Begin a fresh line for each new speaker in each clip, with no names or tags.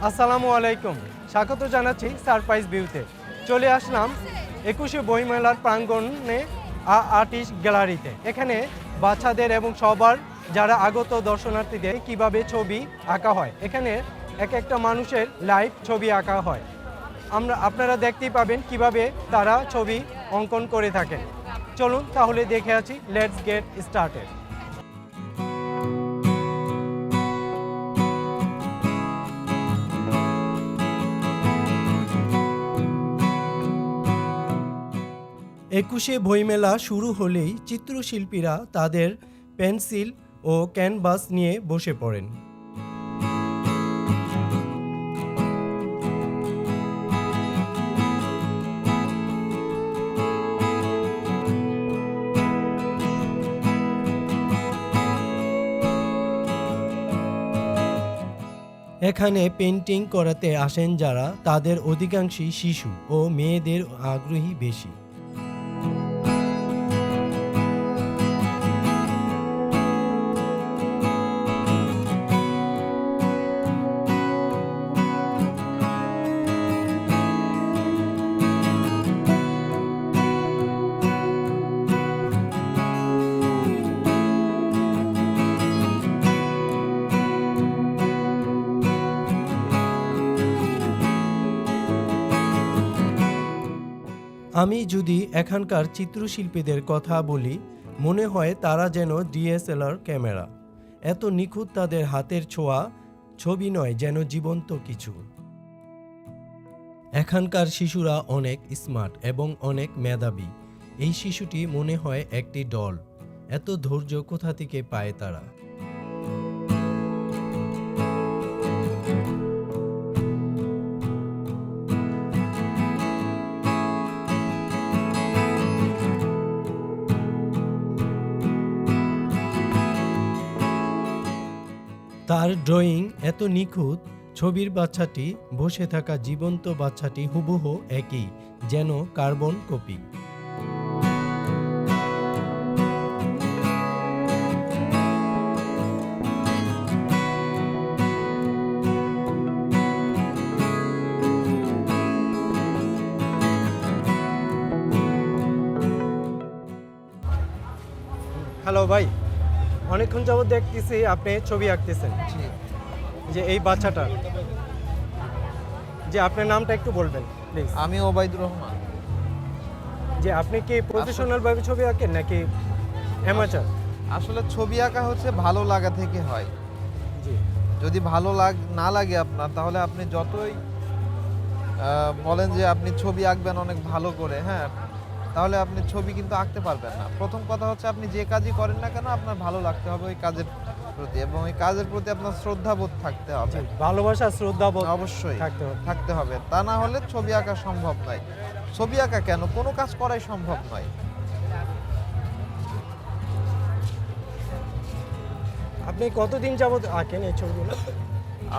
আসসালামু আলাইকুম, স্বাগত জানাচ্ছি সারপ্রাইজ ভিউতে। চলে আসলাম 21শে বইমেলার প্রাঙ্গণে আর্টিস্ট গ্যালারিতে। এখানে বাচ্চাদের এবং সবার যারা আগত দর্শনার্থীদের কিভাবে ছবি আঁকা হয়, এখানে এক একটা মানুষের লাইভ ছবি আঁকা হয়। আপনারা দেখতেই পাবেন কিভাবে তারা ছবি অঙ্কন করে থাকেন। চলুন তাহলে দেখে আছি, লেটস গেট স্টার্টেড। একুশে বইমেলা শুরু হলেই চিত্রশিল্পীরা তাদের পেন্সিল ও ক্যানভাস নিয়ে বসে পড়েন। এখানে পেন্টিং করাতে আসেন যারা, তাদের অধিকাংশই শিশু ও মেয়েদের আগ্রহী বেশি। আমি যদি এখানকার চিত্রশিল্পীদের কথা বলি, মনে হয় তারা যেন ডিএসএলআর ক্যামেরা। এত নিখুঁত তাদের হাতের ছোঁয়া, ছবি নয় যেন জীবন্ত কিছু। এখানকার শিশুরা অনেক স্মার্ট এবং অনেক মেধাবী। এই শিশুটি মনে হয় একটি ডল। এত ধৈর্য কোথা থেকে পায় তারা? তার ড্রয়িং এত নিখুঁত, ছবির বাচ্চাটি, বসে থাকা জীবন্ত বাচ্চাটি হুবহু একই, যেন কার্বন কপি। হ্যালো ভাই, অনেকক্ষণ যাবত দেখতেছি আপনি ছবি আঁকতেছেন। যে এই বাচ্চাটা, যে আপনার নামটা একটু বলবেন প্লিজ।
আমি ওবায়দুর রহমান।
যে আপনি কি প্রফেশনাল ভাবে ছবি আঁকেন নাকি অ্যামাচার?
আসলে ছবি আঁকা হচ্ছে ভালো লাগা থেকে হয়।
জি।
যদি ভালো না লাগে আপনার, তাহলে আপনি যতই বলেন যে আপনি ছবি আঁকবেন অনেক ভালো করে, হ্যাঁ, তাহলে আপনি ছবি কিন্তু আঁকতে পারবেন না। প্রথম কথা হচ্ছে আপনি যে কাজই করেন না কেন, আপনার ভালো লাগতে হবে ওই কাজের প্রতি, এবং ওই কাজের প্রতি আপনার শ্রদ্ধাবোধ থাকতে হবে।
ভালোবাসা, শ্রদ্ধাবোধ
অবশ্যই
থাকতে হবে।
তা না হলে ছবি আঁকা সম্ভব নয়। ছবি আঁকা কেন, কোনো কাজ করাই সম্ভব নয়।
আপনি কতদিন যাবত আঁকেন এই ছবিগুলো?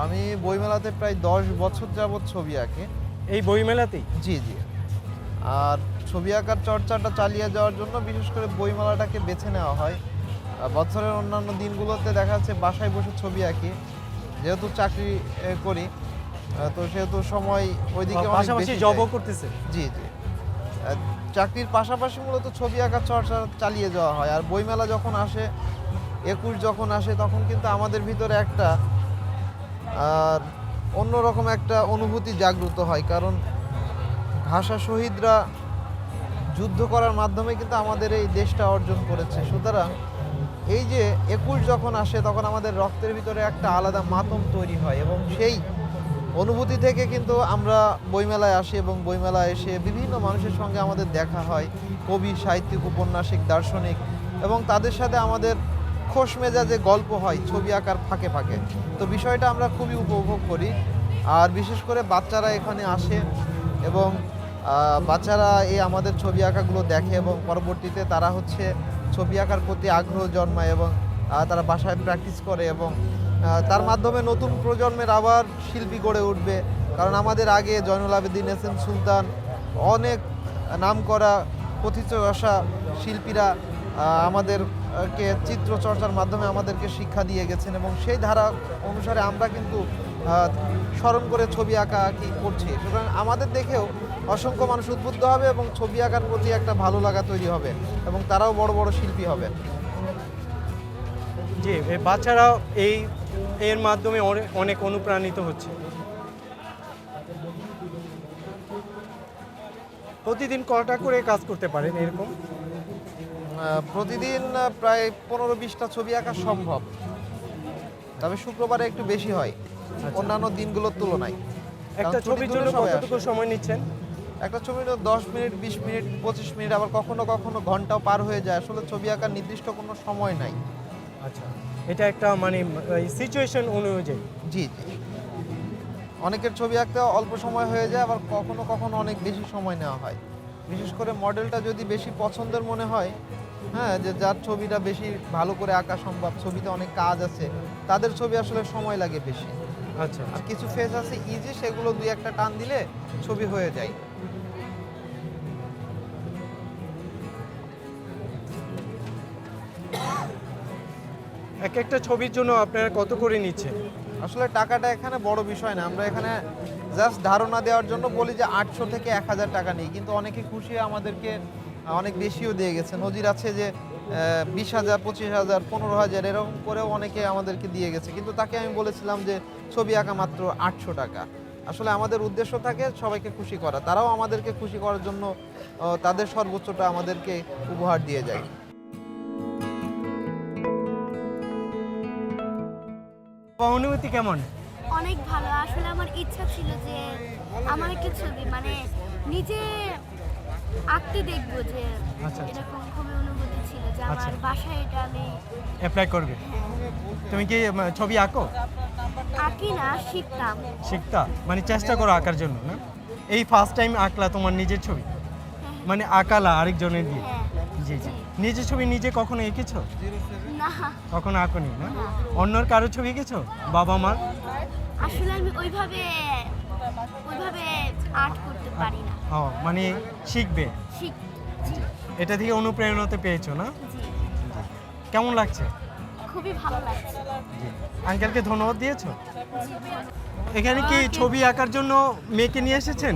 আমি বইমেলাতে প্রায় 10 বছর যাবত ছবি আঁকি।
এই বইমেলাতেই?
জি। আর ছবি আঁকার চর্চাটা চালিয়ে যাওয়ার জন্য বিশেষ করে বইমেলাটাকে বেছে নেওয়া হয়। বছরের অন্যান্য দিনগুলোতে দেখা যাচ্ছে বাসায় বসে ছবি আঁকি, যেহেতু চাকরি করি, তো সেহেতু সময় ওইদিকে
পাশাপাশি জবও করতেছে।
জি। চাকরির পাশাপাশি মূলত ছবি আঁকার চর্চা চালিয়ে যাওয়া হয়। আর বইমেলা যখন আসে, 21 যখন আসে, তখন কিন্তু আমাদের ভিতরে একটা অন্যরকম একটা অনুভূতি জাগ্রত হয়। কারণ ভাষা শহীদরা যুদ্ধ করার মাধ্যমে কিন্তু আমাদের এই দেশটা অর্জন করেছে। সুতরাং এই যে 21 যখন আসে, তখন আমাদের রক্তের ভিতরে একটা আলাদা মাতম তৈরি হয়, এবং সেই অনুভূতি থেকে কিন্তু আমরা বইমেলায় আসি, এবং বইমেলায় এসে বিভিন্ন মানুষের সঙ্গে আমাদের দেখা হয়, কবি, সাহিত্যিক, উপন্যাসিক, দার্শনিক, এবং তাদের সাথে আমাদের খোশ মেজাজে গল্প হয় ছবি আঁকার ফাঁকে ফাঁকে। তো বিষয়টা আমরা খুবই উপভোগ করি। আর বিশেষ করে বাচ্চারা এখানে আসে, এবং বাচ্চারা এই আমাদের ছবি আঁকাগুলো দেখে, এবং পরবর্তীতে তারা হচ্ছে ছবি আঁকার প্রতি আগ্রহ জন্মায়, এবং তারা বাসায় প্র্যাকটিস করে, এবং তার মাধ্যমে নতুন প্রজন্মের আবার শিল্পী গড়ে উঠবে। কারণ আমাদের আগে জয়নুল আবেদিন, এস এম সুলতান, অনেক নামকরা প্রতিষ্ঠা শিল্পীরা আমাদেরকে চিত্র চর্চার মাধ্যমে আমাদেরকে শিক্ষা দিয়ে গেছেন, এবং সেই ধারা অনুসারে আমরা কিন্তু স্মরণ করে ছবি আঁকা আঁকি করছি। সুতরাং আমাদের দেখেও অসংখ্য মানুষ উদ্বুদ্ধ হবে এবং ছবি আঁকার প্রতি একটা ভালো লাগা তৈরি হবে এবং তারাও বড় বড় শিল্পী হবে।
জি, এই বাচ্চারাও এর মাধ্যমে অনেক অনুপ্রাণিত হচ্ছে। প্রতিদিন কটা করে কাজ করতে পারেন এরকম?
প্রতিদিন প্রায় 15-20টা ছবি আঁকা সম্ভব, তবে শুক্রবারে একটু বেশি হয় অন্যান্য দিনগুলোর তুলনায়।
একটা
কারণ
ছবির
ছুটির
জন্য
দিনে সবাই
কতটুকু
আসে।
সময় নিচ্ছেন?
একটা ছবি 10 মিনিট, 20 মিনিট, 25 মিনিট, আবার কখনো কখনো ঘন্টাও পার হয়ে যায়। আসলে ছবি আঁকার নির্দিষ্ট কোনো সময় নাই।
আচ্ছা, এটা একটা মানে সিচুয়েশন অনুযায়ী।
জি জি, অনেকের ছবি আঁকতে অল্প সময় হয়ে যায়, আবার কখনো কখনো অনেক বেশি সময় নেওয়া হয়। বিশেষ করে মডেলটা যদি বেশি পছন্দের মনে হয়, হ্যাঁ, যে যার ছবিটা বেশি ভালো করে আঁকা সম্ভব, ছবিতে অনেক কাজ আছে, তাদের ছবি আসলে সময় লাগে বেশি।
আচ্ছা,
আর কিছু ফেস আছে ইজি, সেগুলো 2-1টা টান দিলে ছবি হয়ে যায়।
এক একটা ছবির জন্য আপনারা কত করে নিচ্ছেন?
আসলে টাকাটা এখানে বড় বিষয় না, আমরা এখানে জাস্ট ধারণা দেওয়ার জন্য বলি যে 800 থেকে 1000 টাকা নিই, কিন্তু অনেকে খুশি হয়ে আমাদেরকে অনেক বেশিও দিয়ে গেছে। নজির আছে যে 20,000, 25,000, 15,000 এরকম করেও অনেকে আমাদেরকে দিয়ে গেছে, কিন্তু তাকে আমি বলেছিলাম যে ছবি আঁকা মাত্র 800 টাকা। আসলে আমাদের উদ্দেশ্য থাকে সবাইকে খুশি করা, তারাও আমাদেরকে খুশি করার জন্য তাদের সর্বোচ্চটা আমাদেরকে উপহার দিয়ে যায়।
অনুভূতি কেমন?
অনেক ভালো। আসলে আমার ইচ্ছা ছিল যে আমার একটা ছবি মানে নিজে আঁকতে দেখবো, যে
আচ্ছা, আচ্ছা।
এরকম খুবই অনুভূতি ছিল যে
আচ্ছা।
আমার বাসায় এটা আমি
অ্যাপ্লাই করবে? তুমি কি ছবি আঁকো?
আঁকি না, শিখতাম।
শিখতা মানে চেষ্টা করো আঁকার জন্য না? এই ফার্স্ট টাইম আঁকলা তোমার নিজের ছবি, মানে আঁকালা আরেকজনের দিয়ে?
হ্যাঁ।
জি জি। নিজের ছবি নিজে কখনো এঁকেছো?
না,
কখনো আঁকোনি না? অন্যর কারো ছবি এঁকেছো? বাবা মার?
আসলে আমি ওইভাবে আর্ট করতে পারি না।
ও, মানে শিখবে,
শিখ জি,
এটা থেকে অনুপ্রেরণাতে পেয়েছো না?
জি,
কেমন লাগছে?
খুবই ভালো লাগছে।
আঙ্কেলকে ধন্যবাদ দিয়েছো? এখানে কি ছবি আঁকার জন্য মেয়েকে নিয়ে এসেছেন?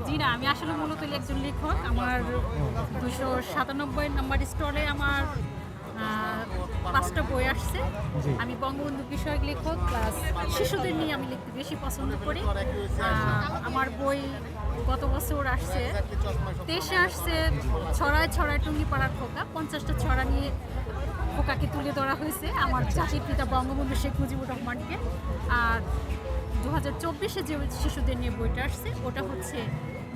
জি না, আমি আসলে মূলত একজন লেখক। আমার 297 নাম্বার স্টলে আমার 5টা বই আসছে।
জি।
আমি বঙ্গবন্ধু বিষয়ক লেখক, প্লাস শিশুদের নিয়ে আমি লিখতে বেশি পছন্দ করি। আমার বই গত বছর আসছে 23-এ আসছে ছড়ায় ছড়ায় টুঙ্গিপাড়ার খোকা। 50টা ছড়া নিয়ে খোকাকে তুলে ধরা হয়েছে আমার জাতির পিতা বঙ্গবন্ধু শেখ মুজিবুর রহমানকে। আর 2024-এ যে শিশুদের নিয়ে বইটা আসছে ওটা হচ্ছে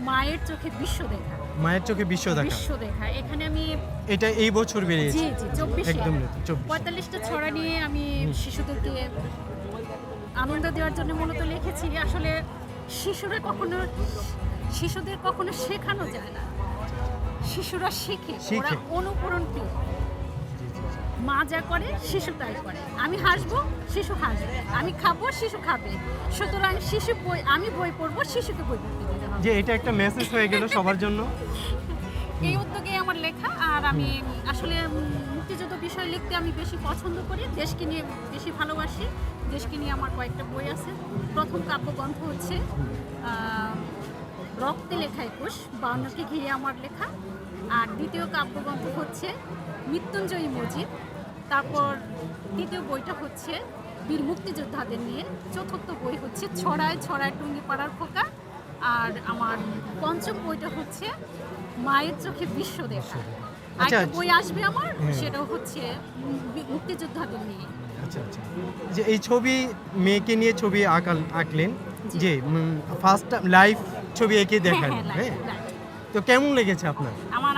মায়ের চোখে বিশ্ব দেখা।
মায়ের চোখে বিশ্ব দেখা।
বিশ্ব দেখা, এখানে আমি
এটা এই বছর বেরিয়েছে?
জি জি 24-এ
একদম নতুন, 24
45টা ছড়া নিয়ে আমি শিশুদেরকে আনন্দ দেওয়ার জন্য মূলত লিখেছি। আসলে শিশুদের কখনো শেখানো যায় না, শিশুরা শিখে, ওরা অনুকরণ প্রিয়। মা যা করে শিশু তাই করে। আমি হাসবো, শিশু হাসবে। আমি খাবো, শিশু খাবে। সুতরাং আমি বই পড়বো, শিশুকে বই পড়তে দিতে হবে।
যে এটা একটা মেসেজ হয়ে গেল সবার জন্য।
এই উদ্যোগে আমার লেখা। আর আমি আসলে মুক্তিযুদ্ধ বিষয় লিখতে আমি বেশি পছন্দ করি, দেশকে নিয়ে বেশি ভালোবাসি। দেশকে নিয়ে আমার কয়েকটা বই আছে। প্রথম কাব্যগ্রন্থ হচ্ছে রক্তে লেখা 21, 52কে ঘিরে আমার লেখা। আর দ্বিতীয় কাব্যগ্রন্থ হচ্ছে মৃত্যুঞ্জয়ী মজিদ। তারপর তৃতীয় বইটা হচ্ছে বীর মুক্তিযোদ্ধাদের নিয়ে। চতুর্থ বই হচ্ছে ছড়ায় ছড়ায় টুঙ্গিপাড়ার খোকা। আর আমার পঞ্চম বইটা হচ্ছে মায়ের চোখে বিশ্ব দেখা।
আচ্ছা,
একটা বই আসবে আমার, সেটাও হচ্ছে মুক্তিযোদ্ধাদের নিয়ে।
আচ্ছা আচ্ছা। যে এই ছবি মেয়েকে নিয়ে ছবি আঁকলেন, যে ফার্স্ট লাইভ ছবি এঁকে দেখান, হ্যাঁ, তো কেমন লেগেছে আপনার?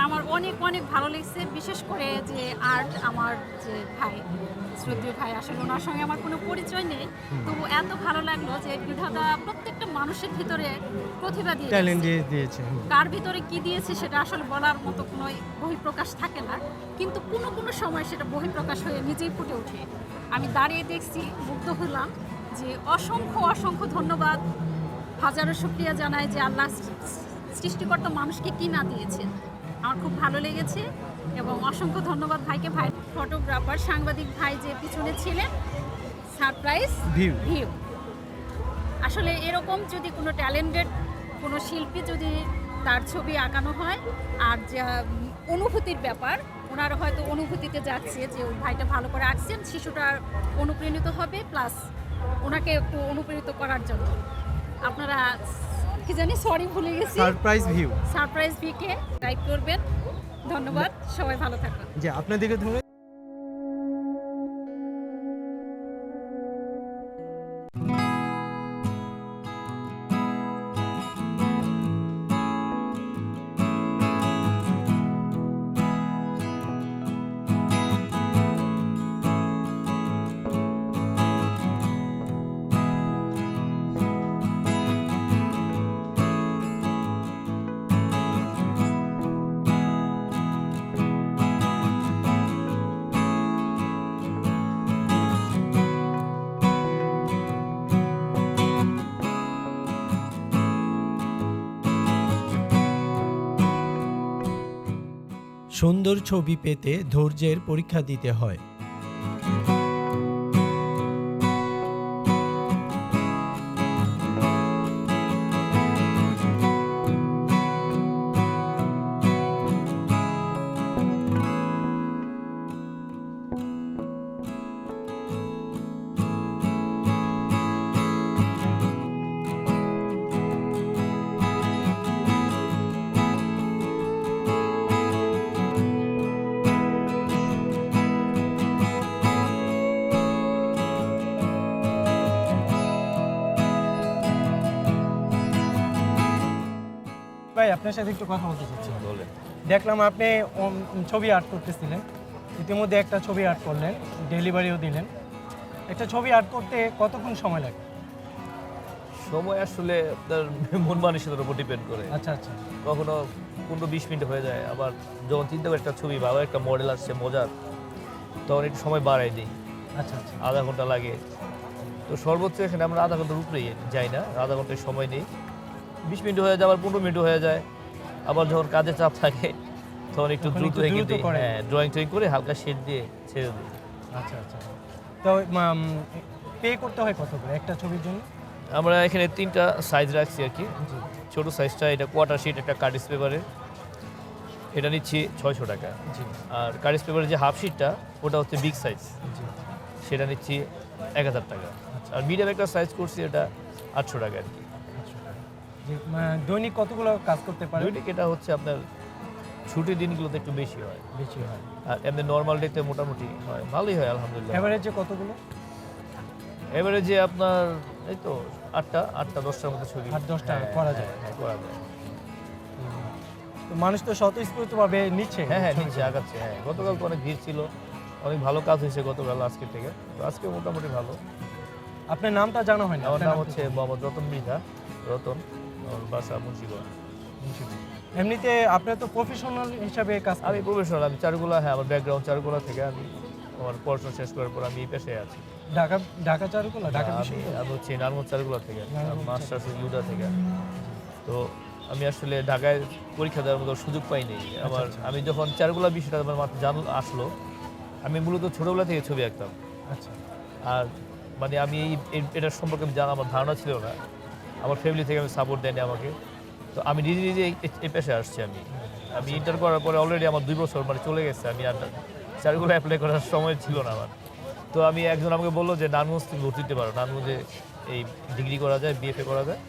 আমার অনেক অনেক ভালো লেগেছে। বিশেষ করে যে আর্ট, আমার যে ভাই, শ্রদ্ধেয় ভাই, আসলে ওনার সঙ্গে আমার কোনো পরিচয় নেই, তবু এত ভালো লাগলো যে বিধাতা প্রত্যেকটা মানুষের ভিতরে প্রতিভা
ট্যালেন্ট
দিয়েছে। কার ভিতরে কি দিয়েছে সেটা আসলে বলার মতো কোনো বহিঃপ্রকাশ থাকে না, কিন্তু কোনো কোনো সময় সেটা বহিঃপ্রকাশ হয়ে নিজেই ফুটে ওঠে। আমি দাঁড়িয়ে দেখছি, মুগ্ধ হলাম। যে অসংখ্য অসংখ্য ধন্যবাদ, হাজারো শুকরিয়া জানাই যে আল্লাহ সৃষ্টিকর্তা মানুষকে কি না দিয়েছেন। আমার খুব ভালো লেগেছে এবং অসংখ্য ধন্যবাদ ভাইকে। ভাই ফটোগ্রাফার, সাংবাদিক ভাই যে পিছনে ছিলেন, সারপ্রাইজ ভিউ। আসলে এরকম যদি কোনো ট্যালেন্টেড কোনো শিল্পী যদি তার ছবি আঁকানো হয়, আর যা অনুভূতির ব্যাপার, ওনার হয়তো অনুভূতিতে যাচ্ছে যে ওই ভাইটা ভালো করে আঁকছেন, শিশুটা অনুপ্রাণিত হবে, প্লাস ওনাকে একটু অনুপ্রাণিত করার জন্য আপনারা কি জানি, সরি ভুলে গেছি, সারপ্রাইজ ভিকে টাইপ করবেন। ধন্যবাদ, সবাই ভালো থাকুন।
যে আপনার দিকে ধরে সুন্দর ছবি পেতে ধৈর্যের পরীক্ষা দিতে হয়। ভাই, আপনার সাথে একটু কথা বলতে চাচ্ছি।
বলেন।
দেখলাম আপনি ছবি আর্ট করতেছিলেন, ইতিমধ্যে একটা ছবি আর্ট করলেন, ডেলিভারিও দিলেন। একটা ছবি আর্ট করতে কতক্ষণ সময় লাগে?
সময় আসলে আপনার মন মানসিকতার উপর ডিপেন্ড করে।
আচ্ছা আচ্ছা।
কখনো 15-20 মিনিট হয়ে যায়, আবার যখন চিন্তা করি একটা ছবি ভালো একটা মডেল আসছে মজার, তখন একটু সময় বাড়াই দিই।
আচ্ছা আচ্ছা।
আধা ঘন্টা লাগে। তো সর্বোচ্চ এখানে আমরা আধা ঘন্টার উপরেই যাই না, আধা ঘন্টার সময় নেই। 20 মিনিট হয়ে যায়, আবার 15 মিনিট হয়ে যায়। আবার যখন কাজের চাপ থাকে তখন একটু দ্রুত এগিয়ে দিই। হ্যাঁ, ড্রয়িং ট্রয়িং করে হালকা শেড দিয়ে ছেড়ে দিই।
আচ্ছা আচ্ছা। তো পে করতে হয় কত করে একটা ছবির জন্য?
আমরা এখানে 3টা সাইজ রাখছি আর কি।
জি।
ছোটো সাইজটা এটা কোয়ার্টার শিট, একটা কার্টিস পেপারের, এটা নিচ্ছি 600 টাকা।
জি
আর কার্টিস পেপারের যে হাফ শিটটা ওটা হচ্ছে বিগ সাইজ,
জি।
সেটা নিচ্ছি 1000 টাকা। আর মিডিয়াম একটা সাইজ করছি, এটা 800 টাকা আর কি।
জি, দৈনিক কতগুলো কাজ করতে পারে?
দৈনিক এটা হচ্ছে আপনার ছুটির দিনগুলোতে একটু বেশি হয়,
বেশি হয়।
আর এমনি নর্মাল ডেতে মোটামুটি হয়, ভালোই হয় আলহামদুলিল্লাহ।
এভারেজে কতগুলো?
এভারেজে আপনার এই তো 8-10টার মতো ছবি
8-10টা করা যায়।
হ্যাঁ, করা যায়।
তো মানুষ তো স্বতঃস্ফূর্তভাবে নিচ্ছে।
হ্যাঁ, নিচ্ছে, আগাচ্ছে। হ্যাঁ, গতকাল তো অনেক ভিড় ছিল, অনেক ভালো কাজ হয়েছে গতকাল আজকের থেকে। তো আজকে মোটামুটি ভালো।
আপনার নামটা জানা হয় না?
আমার নাম হচ্ছে মোহাম্মদ রতন মৃধা। রতন, আমার বাসা মুন্সিগঞ্জ।
এমনিতে আপনার তো প্রফেশনাল হিসাবে কাজ
আমি প্রফেশনাল, আমি চারুকলা, হ্যাঁ আমার ব্যাকগ্রাউন্ড চারুকলা থেকে। আমি আমার পড়াশোনা শেষ করার পর আমি এই পেশায় আছি।
ঢাকা চারুকলা, ঢাকা
আমি
বিশ্ববিদ্যালয়।
হচ্ছে নারায়ণগঞ্জ চারুকলা থেকে, মাস্টার্স ইউডা থেকে। তো আমি আসলে ঢাকায় পরীক্ষা দেওয়ার মতো সুযোগ পাইনি। আমি যখন চারুকলা বিষয়টা আমার মাথায় আসলো, আমি মূলত ছোটোবেলা থেকে ছবি আঁকতাম।
আচ্ছা।
আর মানে আমি এটার সম্পর্কে আমার ধারণা ছিল না, আমার ফ্যামিলি থেকে আমি সাপোর্ট দেয়নি আমাকে। তো আমি নিজে নিজে এই পেশায় আসছি। আমি ইন্টার করার পরে অলরেডি আমার 2 বছর মানে চলে গেছে, আমি আর চারুকলা অ্যাপ্লাই করার সময় ছিল না আমার। তো আমি একজন আমাকে বললো যে নারায়ণগঞ্জ তুমি ভর্তি দিতে পারো, নারায়ণগঞ্জে এই ডিগ্রি করা যায়, বিএফএ করা যায়।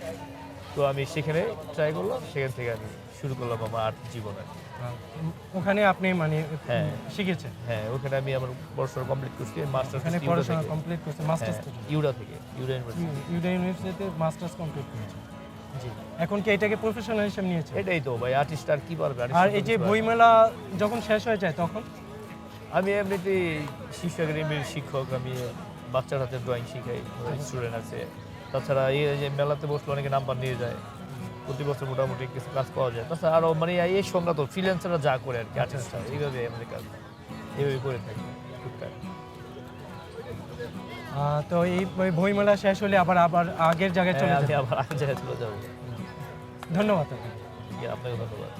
তো আমি সেখানে ট্রাই করলাম, সেখান থেকে আমি শুরু করলাম আমার আর্ট জীবনে।
ওখানে আপনি মানে
হ্যাঁ
শিখেছেন?
হ্যাঁ, ওখানে আমি আমার বৎসর কমপ্লিট করছি, মাস্টার্স
এখানে পড়াশোনা কমপ্লিট করতে, মাস্টার্স
ইউডা থেকে, ইউডা ইউনিভার্সিটি।
ইউডা ইউনিভার্সিটিতে মাস্টার্স কমপ্লিট করেছেন। জি। এখন কি এটাকে প্রফেশনাল হিসেবে নিয়েছে?
এটাই তো ভাই, আর্টিস্ট আর কি পারবে।
আর এই যে বইমেলা যখন শেষ হয়ে যায় তখন?
আমি এমনিতেই শিশু একাডেমির শিক্ষক, আমি বাচ্চার হাতে ড্রয়িং শিখাই, স্টুডেন্ট আছে। তাছাড়া এই যে মেলাতে বসলে অনেকে নাম্বার নিয়ে যায়, প্রতি বছর মোটামুটি কিছু কাজ পাওয়া যায়। তাছাড়া আরও মানে এই সঙ্গে তো ফ্রিল্যান্সাররা যা করে আর কি, আর্টিস্টরা এইভাবে আমাদের কাজ এইভাবে করে থাকি টুকটাক।
তো এই বইমেলা শেষ হলে আবার আগের জায়গায় চলে যাবে?
আবার আগের জায়গায় চলে যাবো।
ধন্যবাদ
আপনাকে ধন্যবাদ।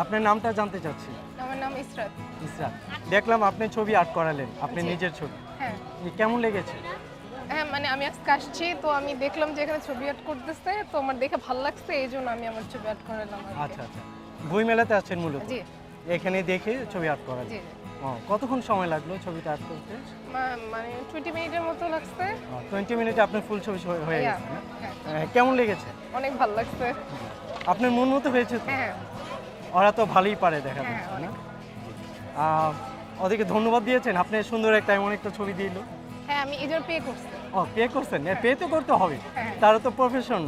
আপনার নামটা জানতে চাচ্ছি।
আমার নাম ইসরাত।
ইসরাত, দেখলাম আপনি ছবি আর্ট করালেন, আপনি নিজের ছবি।
হ্যাঁ,
কেমন লেগেছে?
হ্যাঁ মানে আমি আজকে আসছি, তো আমি দেখলাম যে এখানে ছবি আর্ট করতেছে, তো আমার দেখে ভালো লাগছে, এই জন্য আমি আমার ছবি আর্ট করালাম আর কি।
আচ্ছা আচ্ছা, বই মেলাতে আসছেন মূলত?
জি
এখানে দেখে ছবি আর্ট করা
জি।
ও, কতক্ষণ সময় লাগলো ছবিটা আর্ট করতে?
মানে 20 মিনিটের মতো লাগছে।
20 মিনিটে আপনার ফুল ছবি হয়ে
Yeah,
গেছে না?
হ্যাঁ।
কেমন লেগেছে?
অনেক ভালো লাগছে।
আপনার মন মতো হয়েছে তো?
হ্যাঁ
ওরা তো ভালোই পারে দেখা
হ্যাঁ,
যাচ্ছে না?
অনেক।
ওদেরকে ধন্যবাদ দিয়েছেন, আপনি সুন্দর একটা এমন একটা ছবি দিল।
হ্যাঁ আমি এই জন্য পে করছি।
ও, পে করছেন? পে তো করতে হবে,
হ্যাঁ।
তারা তো প্রফেশন।